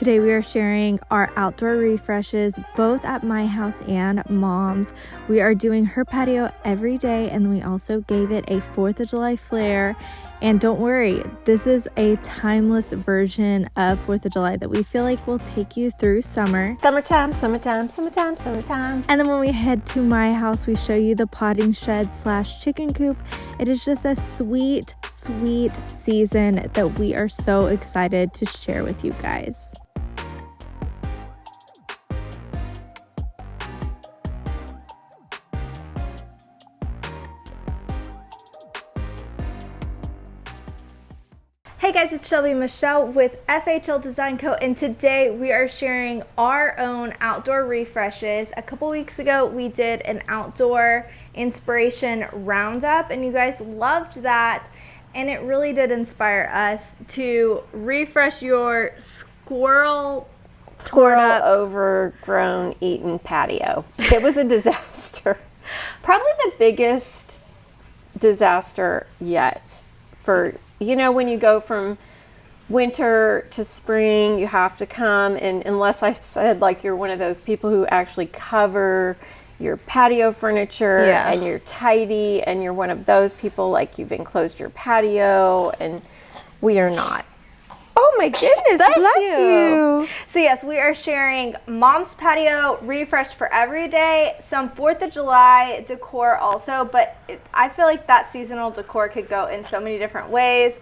Today we are sharing our outdoor refreshes both at my house and Mom's. We are doing her patio every day, and we also gave it a 4th of July flair. And don't worry, this is a timeless version of 4th of July that we feel like will take you through summer. Summertime, summertime, summertime, summertime. And then when we head to my house, we show you the potting shed / chicken coop. It is just a sweet, sweet season that we are so excited to share with you guys. Hey guys, it's Shelby Michelle with FHL Design Co. And today we are sharing our own outdoor refreshes. A couple weeks ago we did an outdoor inspiration roundup and you guys loved that, and it really did inspire us to refresh your squirrel overgrown eaten patio. It was a disaster. Probably the biggest disaster yet. For, you know, when you go from winter to spring, you have to come, and unless I said like you're one of those people who actually cover your patio furniture and you're tidy and you're one of those people, like you've enclosed your patio, and we are not. Oh my goodness, bless you. So yes, we are sharing Mom's patio refresh for every day, some 4th of July decor also, but I feel like that seasonal decor could go in so many different ways.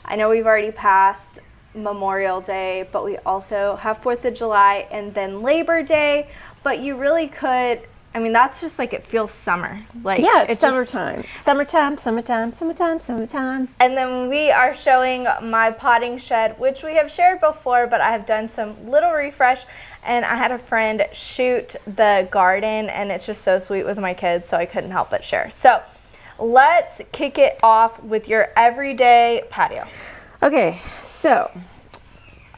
I know we've already passed Memorial Day, but we also have 4th of July and then Labor Day, but you really could, I mean, that's just like, it feels summer. Like, yeah, it's summertime. Summertime, summertime, summertime, summertime. And then we are showing my potting shed, which we have shared before, but I have done some little refresh, and I had a friend shoot the garden, and it's just so sweet with my kids, so I couldn't help but share. So let's kick it off with your everyday patio. Okay, so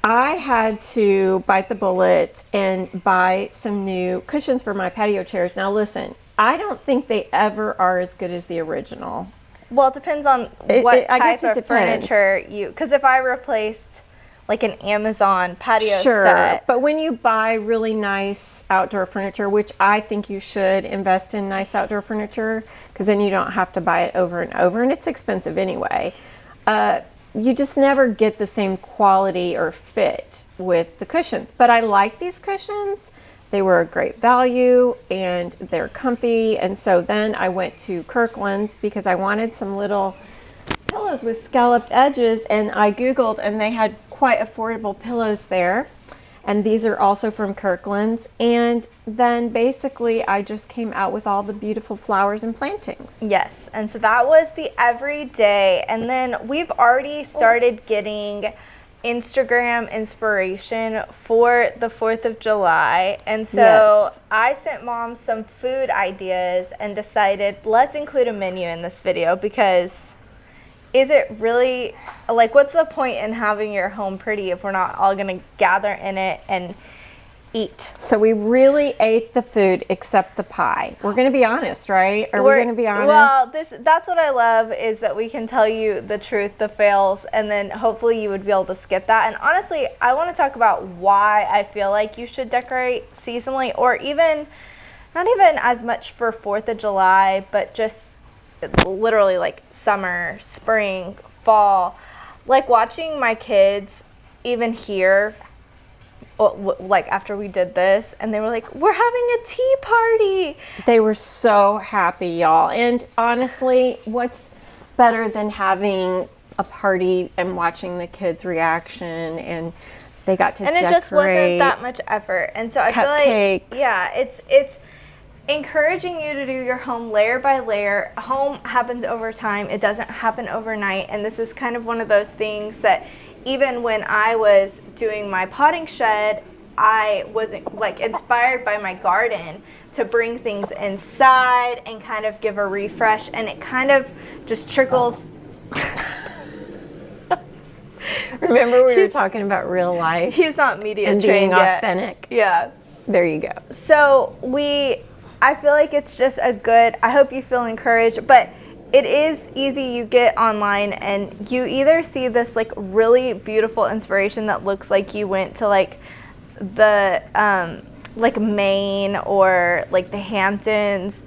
I had to bite the bullet and buy some new cushions for my patio chairs. Now listen, I don't think they ever are as good as the original. Well, it depends on what type of furniture you, because if I replaced like an Amazon patio set. But when you buy really nice outdoor furniture, which I think you should invest in nice outdoor furniture, because then you don't have to buy it over and over, and it's expensive anyway. You just never get the same quality or fit with the cushions. But I like these cushions. They were a great value and they're comfy. And so then I went to Kirkland's because I wanted some little pillows with scalloped edges, and I Googled and they had quite affordable pillows there. And these are also from Kirkland's. And then basically I just came out with all the beautiful flowers and plantings. Yes, and so that was the everyday. And then we've already started getting Instagram inspiration for the 4th of July. And so I sent Mom some food ideas and decided let's include a menu in this video, because is it really, like, what's the point in having your home pretty if we're not all going to gather in it and eat? So we really ate the food except the pie. We're going to be honest, right? We're going to be honest? Well, that's what I love, is that we can tell you the truth, the fails, and then hopefully you would be able to skip that. And honestly, I want to talk about why I feel like you should decorate seasonally, or even, not even as much for 4th of July, but just literally like summer, spring, fall. Like watching my kids even here, like after we did this, and they were like, we're having a tea party. They were so happy, y'all. And honestly, what's better than having a party and watching the kids' reaction, and they got to decorate. And it just wasn't that much effort. And so I feel like, yeah, it's encouraging you to do your home layer by layer. Home happens over time. It doesn't happen overnight. And this is kind of one of those things that even when I was doing my potting shed, I was like inspired by my garden to bring things inside and kind of give a refresh. And it kind of just trickles. Remember we were talking about real life? He's not media and trained being yet. authentic. Yeah. There you go. So I feel like it's just a good, I hope you feel encouraged, but it is easy. You get online and you either see this like really beautiful inspiration that looks like you went to like the like Maine or like the Hamptons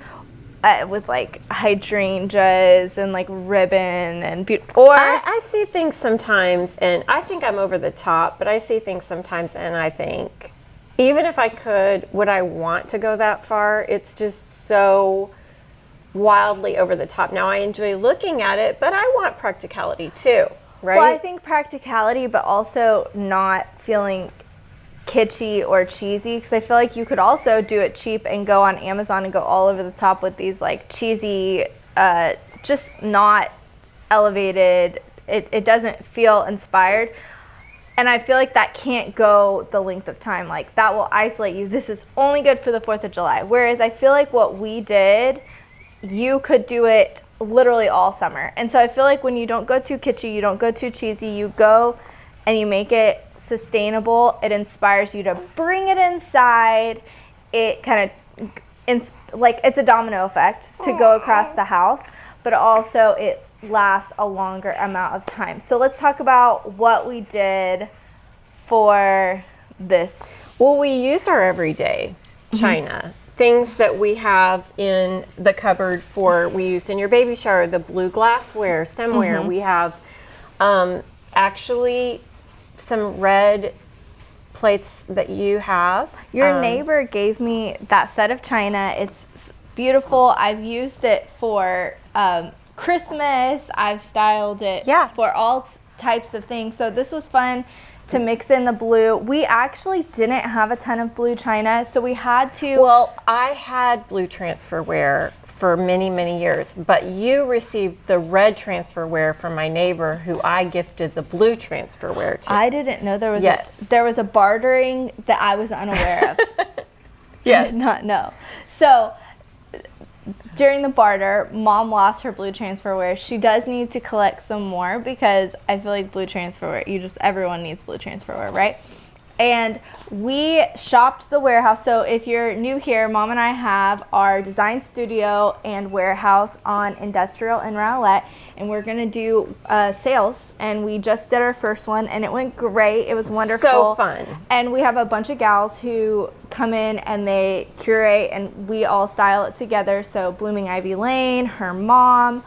with like hydrangeas and like ribbon and or I see things sometimes and I think I'm over the top, but I see things sometimes and I think even if I could, would I want to go that far? It's just so wildly over the top. Now I enjoy looking at it, but I want practicality too, right? Well, I think practicality, but also not feeling kitschy or cheesy, because I feel like you could also do it cheap and go on Amazon and go all over the top with these like cheesy, just not elevated. It doesn't feel inspired. And I feel like that can't go the length of time. Like that will isolate you. This is only good for the 4th of July. Whereas I feel like what we did, you could do it literally all summer. And so I feel like when you don't go too kitschy, you don't go too cheesy, you go and you make it sustainable. It inspires you to bring it inside. It kind of, like it's a domino effect to go across the house, but also it lasts a longer amount of time. So let's talk about what we did for this. Well, we used our everyday china. Things that we have in the cupboard we used in your baby shower, the blue glassware, stemware. We have actually some red plates that you have. Your neighbor gave me that set of china. It's beautiful. I've used it for Christmas. I've styled it for all types of things. So this was fun to mix in the blue. We actually didn't have a ton of blue china, so we had to. Well, I had blue transferware for many, many years, but you received the red transferware from my neighbor who I gifted the blue transferware to. I didn't know there was a bartering that I was unaware of. Yes. I did not know. So during the barter, Mom lost her blue transferware. She does need to collect some more because I feel like blue transferware, everyone needs blue transferware, right? And we shopped the warehouse. So if you're new here, Mom and I have our design studio and warehouse on Industrial in Rowlett, and we're gonna do sales. And we just did our first one, and it went great. It was wonderful. So fun. And we have a bunch of gals who come in and they curate, and we all style it together. So Blooming Ivy Lane, her mom,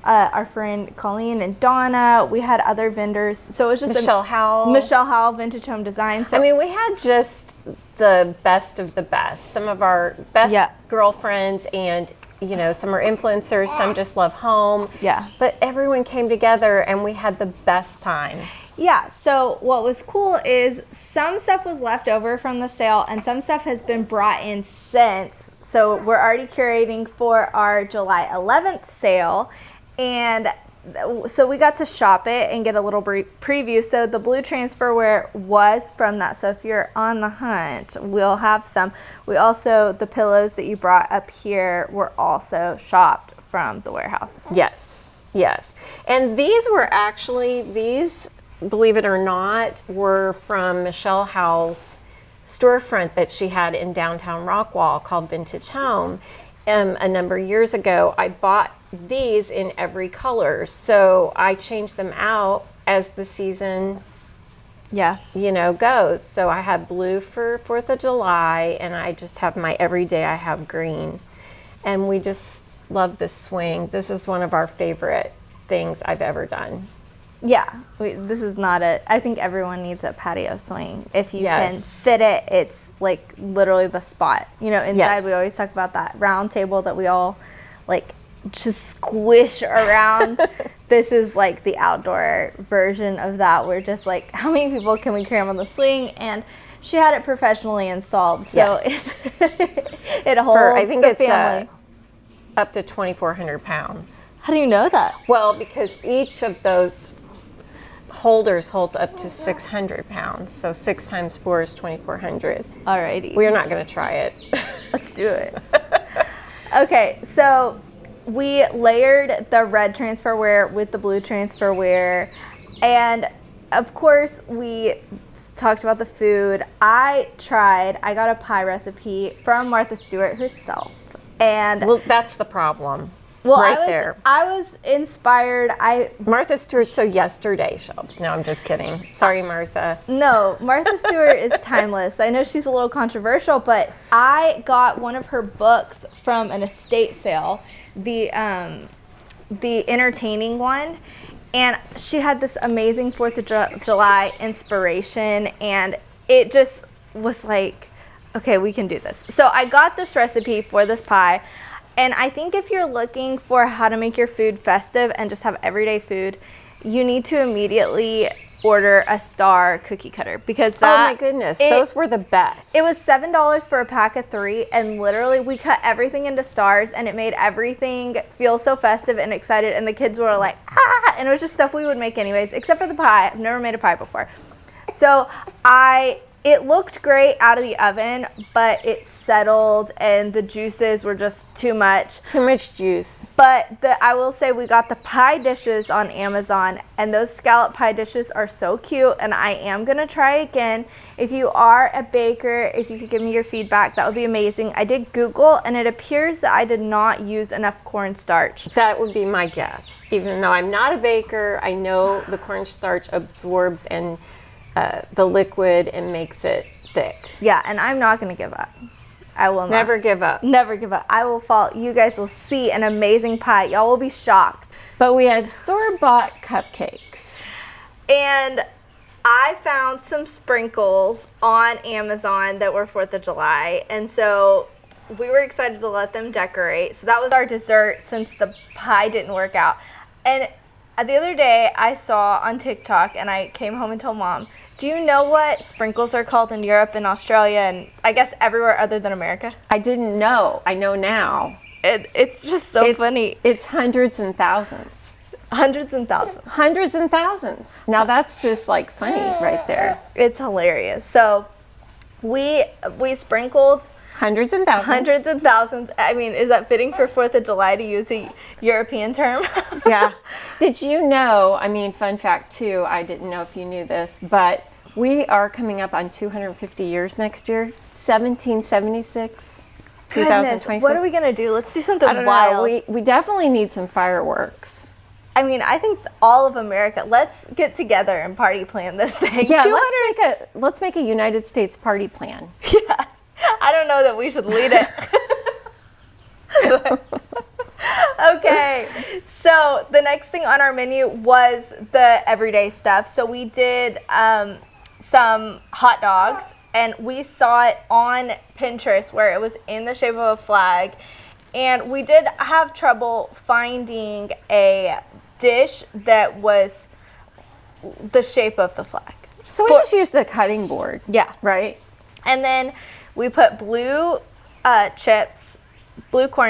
our friend Colleen and Donna. We had other vendors. So it was just Michelle Howell, Vintage Home Design. So I mean, we had just the best of the best. Some of our best girlfriends, and some are influencers, some just love home. Yeah. But everyone came together and we had the best time. Yeah, so what was cool is some stuff was left over from the sale and some stuff has been brought in since. So we're already curating for our July 11th sale. And so we got to shop it and get a little preview. So the blue transferware was from that. So if you're on the hunt, we'll have some. We also, the pillows that you brought up here were also shopped from the warehouse. Yes, yes. And these, believe it or not, were from Michelle Howell's storefront that she had in downtown Rockwall called Vintage Home. A number of years ago, I bought these in every color, so I changed them out as the season goes. So I had blue for 4th of July, and I just have my everyday, I have green. And we just love this swing. This is one of our favorite things I've ever done. Yeah, this is not I think everyone needs a patio swing. If you can fit it, it's like literally the spot. Inside we always talk about that round table that we all like just squish around. This is like the outdoor version of that. We're just like, how many people can we cram on the swing? And she had it professionally installed, so it holds I think the it's family. Up to 2,400 pounds. How do you know that? Well, because each of those holders holds up to 600 pounds. So 6 times 4 is 2,400. Alrighty. We're not going to try it. Let's do it. Okay, so we layered the red transferware with the blue transferware. And of course, we talked about the food. I got a pie recipe from Martha Stewart herself. And well, that's the problem. Well, right there. I was inspired. Martha Stewart, so yesterday shops. No, I'm just kidding. Sorry, Martha. No, Martha Stewart is timeless. I know she's a little controversial, but I got one of her books from an estate sale, the entertaining one, and she had this amazing 4th of July inspiration, and it just was like, okay, we can do this. So I got this recipe for this pie. And I think if you're looking for how to make your food festive and just have everyday food, you need to immediately order a Star cookie cutter, because that, oh my goodness, those were the best. It was $7 for a pack of 3, and literally we cut everything into stars, and it made everything feel so festive and excited, and the kids were like, ah, and it was just stuff we would make anyways, except for the pie. I've never made a pie before. So it looked great out of the oven, but it settled and the juices were just too much. Too much juice. But I will say we got the pie dishes on Amazon, and those scallop pie dishes are so cute, and I am going to try again. If you are a baker, if you could give me your feedback, that would be amazing. I did Google, and it appears that I did not use enough cornstarch. That would be my guess. Even though I'm not a baker, I know the cornstarch absorbs and the liquid and makes it thick. Yeah, and I'm not going to give up. I will not. Never give up. Never give up. I will fall. You guys will see an amazing pie. Y'all will be shocked. But we had store-bought cupcakes. And I found some sprinkles on Amazon that were 4th of July. And so we were excited to let them decorate. So that was our dessert since the pie didn't work out. And the other day I saw on TikTok, and I came home and told Mom, do you know what sprinkles are called in Europe and Australia and I guess everywhere other than America? I didn't know. I know now. It's just so funny. It's hundreds and thousands. Hundreds and thousands. Hundreds and thousands. Now that's just like funny right there. It's hilarious. So we sprinkled hundreds and thousands. Hundreds and thousands. I mean, is that fitting for 4th of July to use a European term? Yeah. Did you know, I mean, fun fact too, I didn't know if you knew this, but we are coming up on 250 years next year, 1776, 2026. What are we going to do? Let's do something I don't wild. know. We definitely need some fireworks. I mean, I think all of America, let's get together and party plan this thing. Yeah, let's make a United States party plan. Yeah. I don't know that we should lead it. Okay, so the next thing on our menu was the everyday stuff. So we did some hot dogs, and we saw it on Pinterest where it was in the shape of a flag, and we did have trouble finding a dish that was the shape of the flag. So we just used the cutting board. Yeah. Right? And then we put blue corn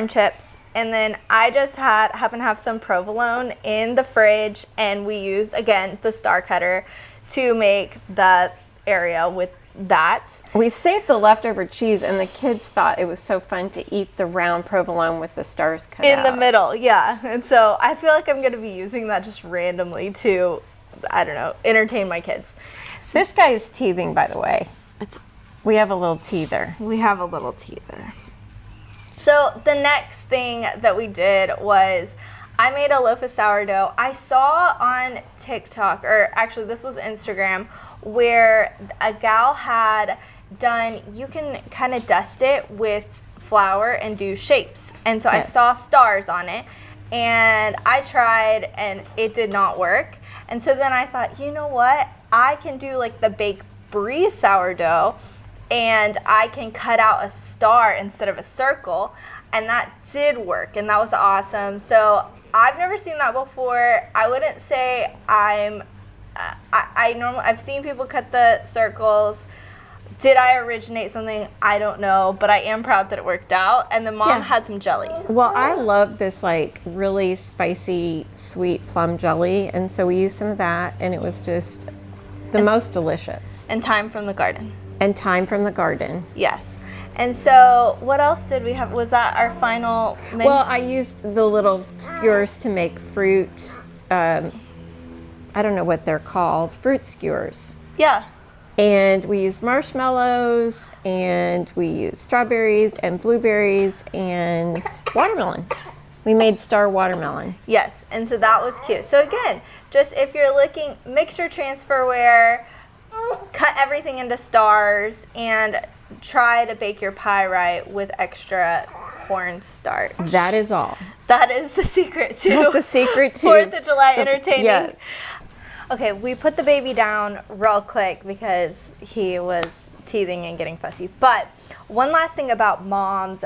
chips, and then I just happen to have some provolone in the fridge, and we used, again, the star cutter to make the area with that. We saved the leftover cheese, and the kids thought it was so fun to eat the round provolone with the stars cut in out. the middle, yeah. And so I feel like I'm going to be using that just randomly to, I don't know, entertain my kids. This guy is teething, by the way. We have a little teether. We have a little teether. So the next thing that we did was I made a loaf of sourdough. I saw on TikTok, or actually this was Instagram, where a gal had done, you can kind of dust it with flour and do shapes. And so yes. I saw stars on it, and I tried, and it did not work. And so then I thought, you know what? I can do like the baked brie sourdough, and I can cut out a star instead of a circle, and that did work, and that was awesome. So I've never seen that before. I wouldn't say I've seen people cut the circles. Did I originate something? I don't know, but I am proud that it worked out. And the mom had some jelly. Well, I love this like really spicy, sweet plum jelly, and so we used some of that, and it was just the most delicious. And thyme from the garden. And thyme from the garden. Yes. And so what else did we have? Was that our final menu? Well, I used the little skewers to make fruit. I don't know what they're called. Fruit skewers. Yeah. And we used marshmallows, and we used strawberries and blueberries and watermelon. We made star watermelon. Yes, and so that was cute. So again, just if you're looking, mix your transferware, cut everything into stars, and try to bake your pie right with extra cornstarch. That is all. That is the secret to That's the secret to 4th of July entertaining. Yes. Okay, we put the baby down real quick because he was teething and getting fussy. But one last thing about Mom's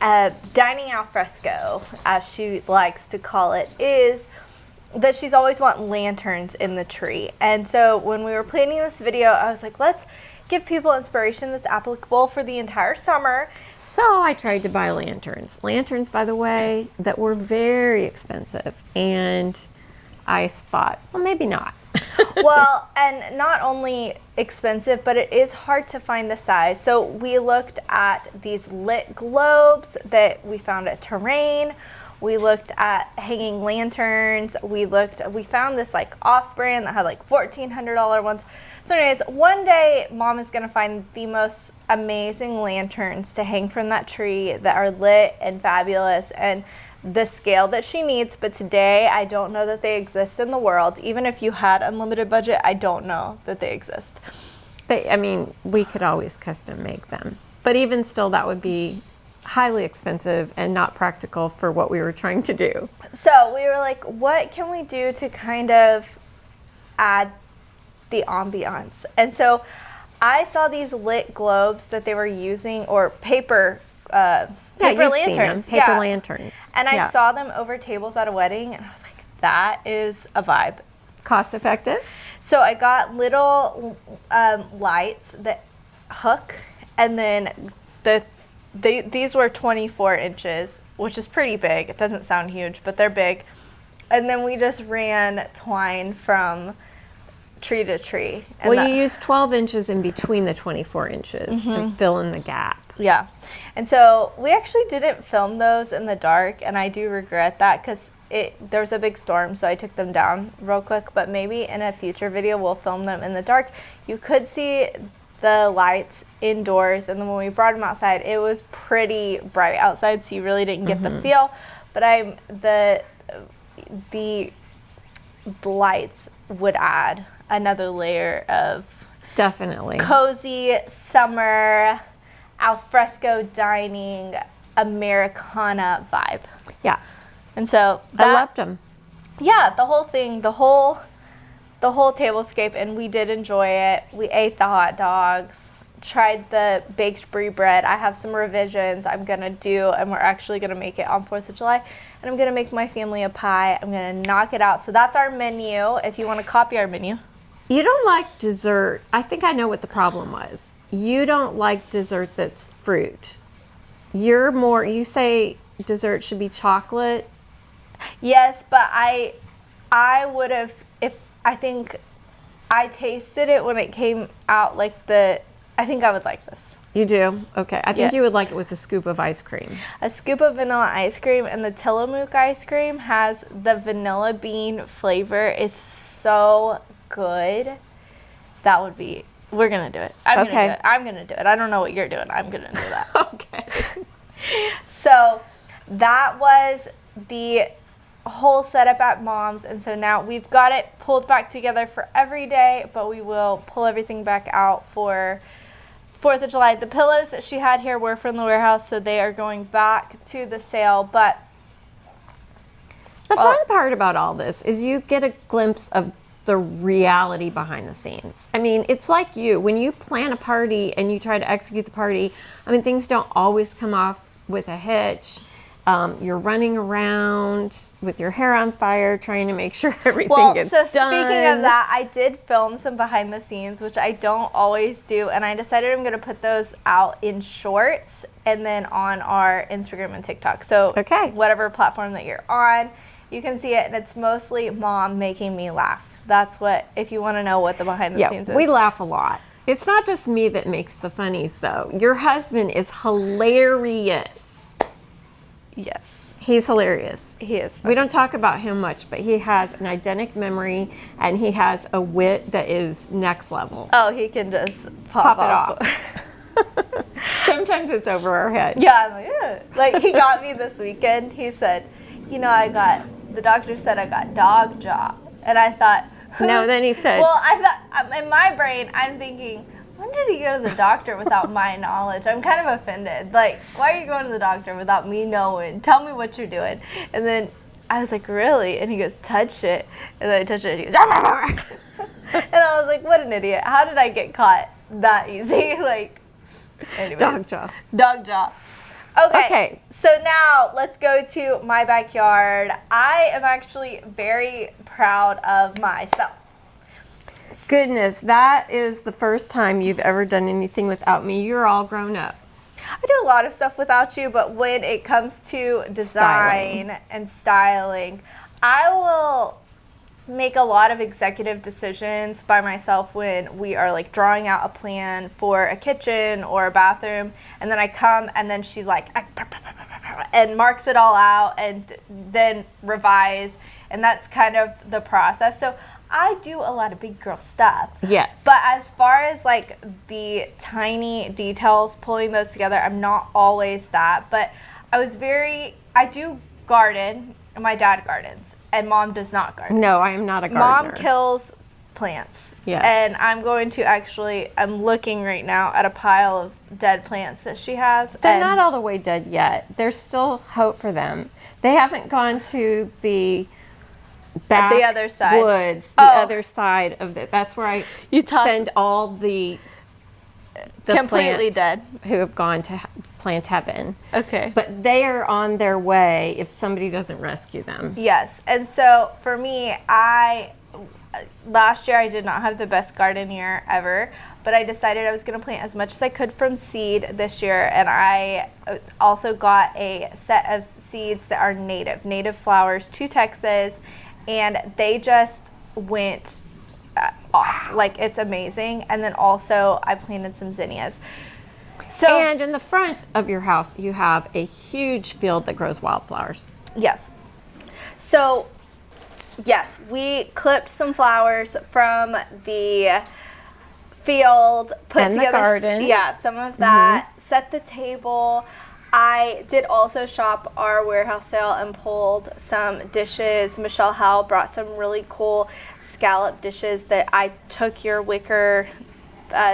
dining al fresco, as she likes to call it, is that she's always want lanterns in the tree. And so when we were planning this video, I was like, let's give people inspiration that's applicable for the entire summer. So I tried to buy lanterns. Lanterns, by the way, that were very expensive. And I thought, well, maybe not. Well, and not only expensive, but it is hard to find the size. So we looked at these lit globes that we found at Terrain. We looked at hanging lanterns. We found this like off-brand that had like $1,400 ones. So anyways, one day Mom is gonna find the most amazing lanterns to hang from that tree that are lit and fabulous and the scale that she needs. But today, I don't know that they exist in the world. Even if you had unlimited budget, I don't know that they exist. I mean, we could always custom make them. But even still, that would be highly expensive and not practical for what we were trying to do. So we were like, what can we do to kind of add the ambiance? And so I saw these lit globes that they were using, or paper lanterns. Paper lanterns. And I saw them over tables at a wedding, and I was like, that is a vibe. Cost effective? So I got little lights that hook, and then these were 24 inches, which is pretty big. It doesn't sound huge, but they're big. And then we just ran twine from tree to tree. And well, you used 12 inches in between the 24 inches to fill in the gap. Yeah. And so we actually didn't film those in the dark, and I do regret that because there was a big storm, so I took them down real quick. But maybe in a future video we'll film them in the dark. You could see the lights indoors, and then when we brought them outside, it was pretty bright outside, so you really didn't get the feel. But the lights would add another layer of definitely cozy summer alfresco dining Americana vibe. Yeah. And so I loved them. Yeah, the whole thing, the whole tablescape, and we did enjoy it. We ate the hot dogs, tried the baked brie bread. I have some revisions I'm gonna do, and we're actually gonna make it on 4th of July. And I'm gonna make my family a pie. I'm gonna knock it out. So that's our menu. If you want to copy our menu. You don't like dessert. I think I know what the problem was. You don't like dessert that's fruit. You say dessert should be chocolate. Yes, but I would have, I think I tasted it when it came out I think I would like this. You do? Okay. I think you would like it with a scoop of ice cream. A scoop of vanilla ice cream, and the Tillamook ice cream has the vanilla bean flavor. It's so good. We're going to do it. I'm going to do it. I don't know what you're doing. I'm going to do that. Okay. So that was the whole setup at Mom's, and so now we've got it pulled back together for every day, but we will pull everything back out for 4th of July. The pillows that she had here were from the warehouse, so they are going back to the sale. But the fun part about all this is you get a glimpse of the reality behind the scenes. I mean, it's like when you plan a party and you try to execute the party, I mean, things don't always come off with a hitch. You're running around with your hair on fire trying to make sure everything gets done. Speaking of that, I did film some behind the scenes, which I don't always do, and I decided I'm going to put those out in shorts and then on our Instagram and TikTok. So whatever platform that you're on, you can see it, and it's mostly Mom making me laugh. That's if you want to know what the behind the scenes is. We laugh a lot. It's not just me that makes the funnies, though. Your husband is hilarious. Yes. He's hilarious. He is funny. We don't talk about him much, but he has an eidetic memory, and he has a wit that is next level. Oh, he can just pop it off. Sometimes it's over our head. Yeah, I'm like, yeah. Like, he got me this weekend. He said, the doctor said I got dog jaw. And I thought, No, then he said. Well, I thought, in my brain, I'm thinking, when did he go to the doctor without my knowledge? I'm kind of offended. Like, why are you going to the doctor without me knowing? Tell me what you're doing. And then I was like, really? And he goes, touch it. And then I touched it, and he goes, and I was like, what an idiot. How did I get caught that easy? Like, anyways. Dog jaw. Dog jaw. Okay. So now let's go to my backyard. I am actually very proud of myself. Goodness, that is the first time you've ever done anything without me. You're all grown up. I do a lot of stuff without you, but when it comes to design and styling, I will make a lot of executive decisions by myself when we are like drawing out a plan for a kitchen or a bathroom, and then I come and then she like and marks it all out and then revise, and that's kind of the process. So I do a lot of big girl stuff. Yes. But as far as like the tiny details, pulling those together, I'm not always that. But I do garden. My dad gardens, and Mom does not garden. No, I am not a gardener. Mom kills plants. Yes. And I'm going to I'm looking right now at a pile of dead plants that she has. They're not all the way dead yet. There's still hope for them. They haven't gone to the back the other side. Woods, the other side of that's where I send all the completely plants dead who have gone to plant heaven. Okay. But they are on their way if somebody doesn't rescue them. Yes. And so for me, last year I did not have the best garden year ever, but I decided I was going to plant as much as I could from seed this year, and I also got a set of seeds that are native flowers to Texas, and they just went off. Like, it's amazing. And then also I planted some zinnias. And in the front of your house, you have a huge field that grows wildflowers. Yes. So, yes, we clipped some flowers from the field, put and together the garden. Yeah, some of that, set the table. I did also shop our warehouse sale and pulled some dishes. Michelle Howell brought some really cool scallop dishes that I took your wicker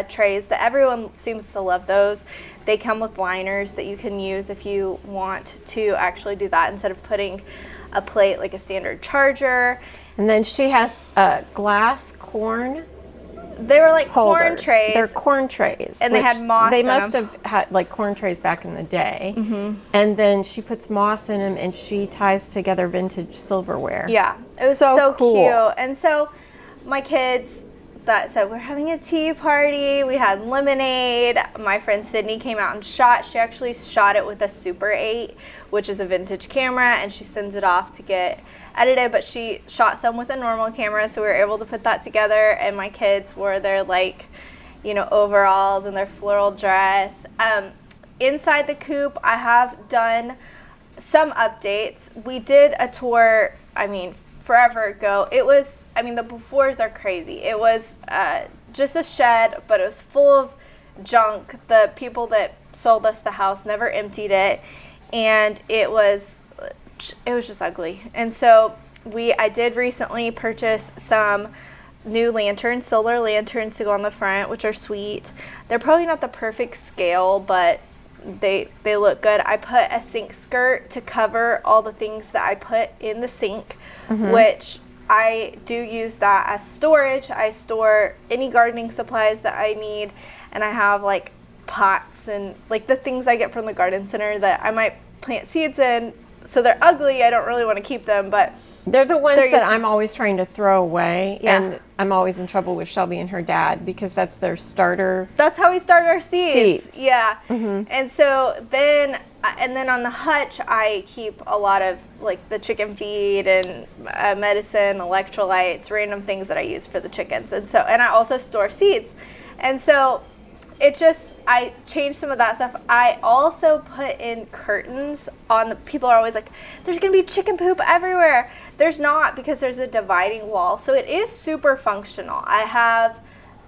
trays that everyone seems to love those. They come with liners that you can use if you want to actually do that instead of putting a plate like a standard charger. And then she has glass corn. They were like holders. Corn trays. They're corn trays. And they had moss They in must them. have had like corn trays back in the day. Mm-hmm. And then she puts moss in them and she ties together vintage silverware. Yeah. It was so cool. cute. And so my kids said, we're having a tea party. We had lemonade. My friend Sydney came out and shot. She actually shot it with a Super 8, which is a vintage camera, and she sends it off to get edited, but she shot some with a normal camera, so we were able to put that together, and my kids wore their overalls and their floral dress. Inside the coop, I have done some updates. We did a tour, forever ago. It was, the befores are crazy. It was just a shed, but it was full of junk. The people that sold us the house never emptied it, and it was just ugly. And so I did recently purchase some new lanterns, solar lanterns to go on the front, which are sweet. They're probably not the perfect scale, but they look good. I put a sink skirt to cover all the things that I put in the sink, which I do use that as storage. I store any gardening supplies that I need, and I have like pots and like the things I get from the garden center that I might plant seeds in. So they're ugly. I don't really want to keep them, but they're the ones that I'm always trying to throw away. Yeah. And I'm always in trouble with Shelby and her dad because that's their starter. That's how we start our seeds. Yeah. Mm-hmm. And so then on the hutch, I keep a lot of like the chicken feed and medicine, electrolytes, random things that I use for the chickens. And I also store seeds. And so I changed some of that stuff. I also put in curtains on people are always like, there's going to be chicken poop everywhere. There's not, because there's a dividing wall. So it is super functional. I have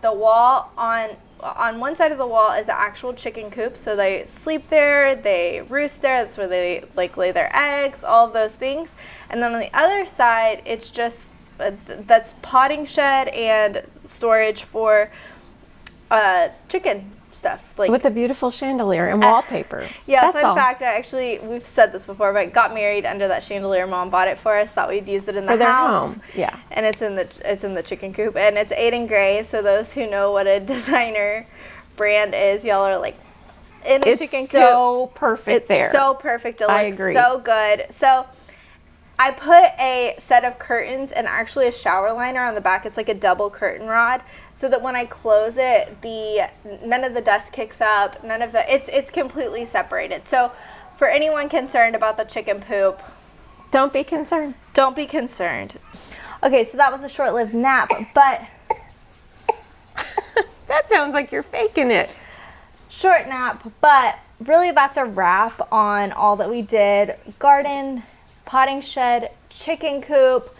the wall on on one side of the wall is the actual chicken coop. So they sleep there, they roost there. That's where they like lay their eggs, all of those things. And then on the other side, it's just that's potting shed and storage for chicken stuff. Like with a beautiful chandelier and wallpaper. Yeah, that's fun all. fact, we've said this before, but got married under that chandelier. Mom bought it for us. Thought we'd use it in the For their house. home, yeah. And it's in the chicken coop, and it's Aiden Gray. So those who know what a designer brand is, y'all are like in the chicken coop. It's so perfect there. It's so perfect. It looks I agree. so good. So I put a set of curtains and actually a shower liner on the back. It's like a double curtain rod, so that when I close it, none of the dust kicks up. None of it's completely separated. So for anyone concerned about the chicken poop, don't be concerned. don't be concerned. Okay, so that was a short-lived nap, but That sounds like you're faking it. short nap, but really that's a wrap on all that we did. Garden, potting shed, chicken coop,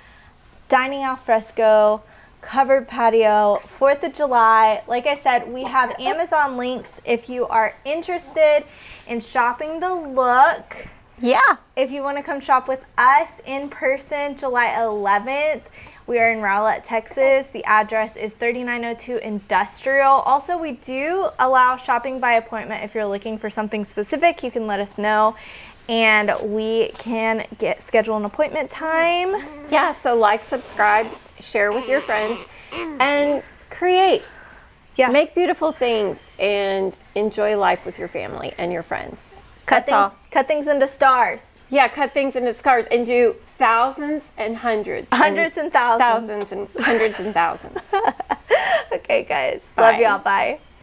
dining al fresco, covered patio, 4th of July. Like I said, we have Amazon links if you are interested in shopping the look. Yeah. If you want to come shop with us in person, July 11th, we are in Rowlett, Texas. The address is 3902 Industrial. Also, we do allow shopping by appointment. If you're looking for something specific, you can let us know, and we can schedule an appointment time. Yeah, so like, subscribe, share with your friends, and create. Yeah. Make beautiful things and enjoy life with your family and your friends. That's all. Cut things into stars. Yeah, cut things into scars and do thousands and hundreds. Hundreds and thousands. Thousands and hundreds and thousands. Okay, guys. Bye. Love y'all. Bye.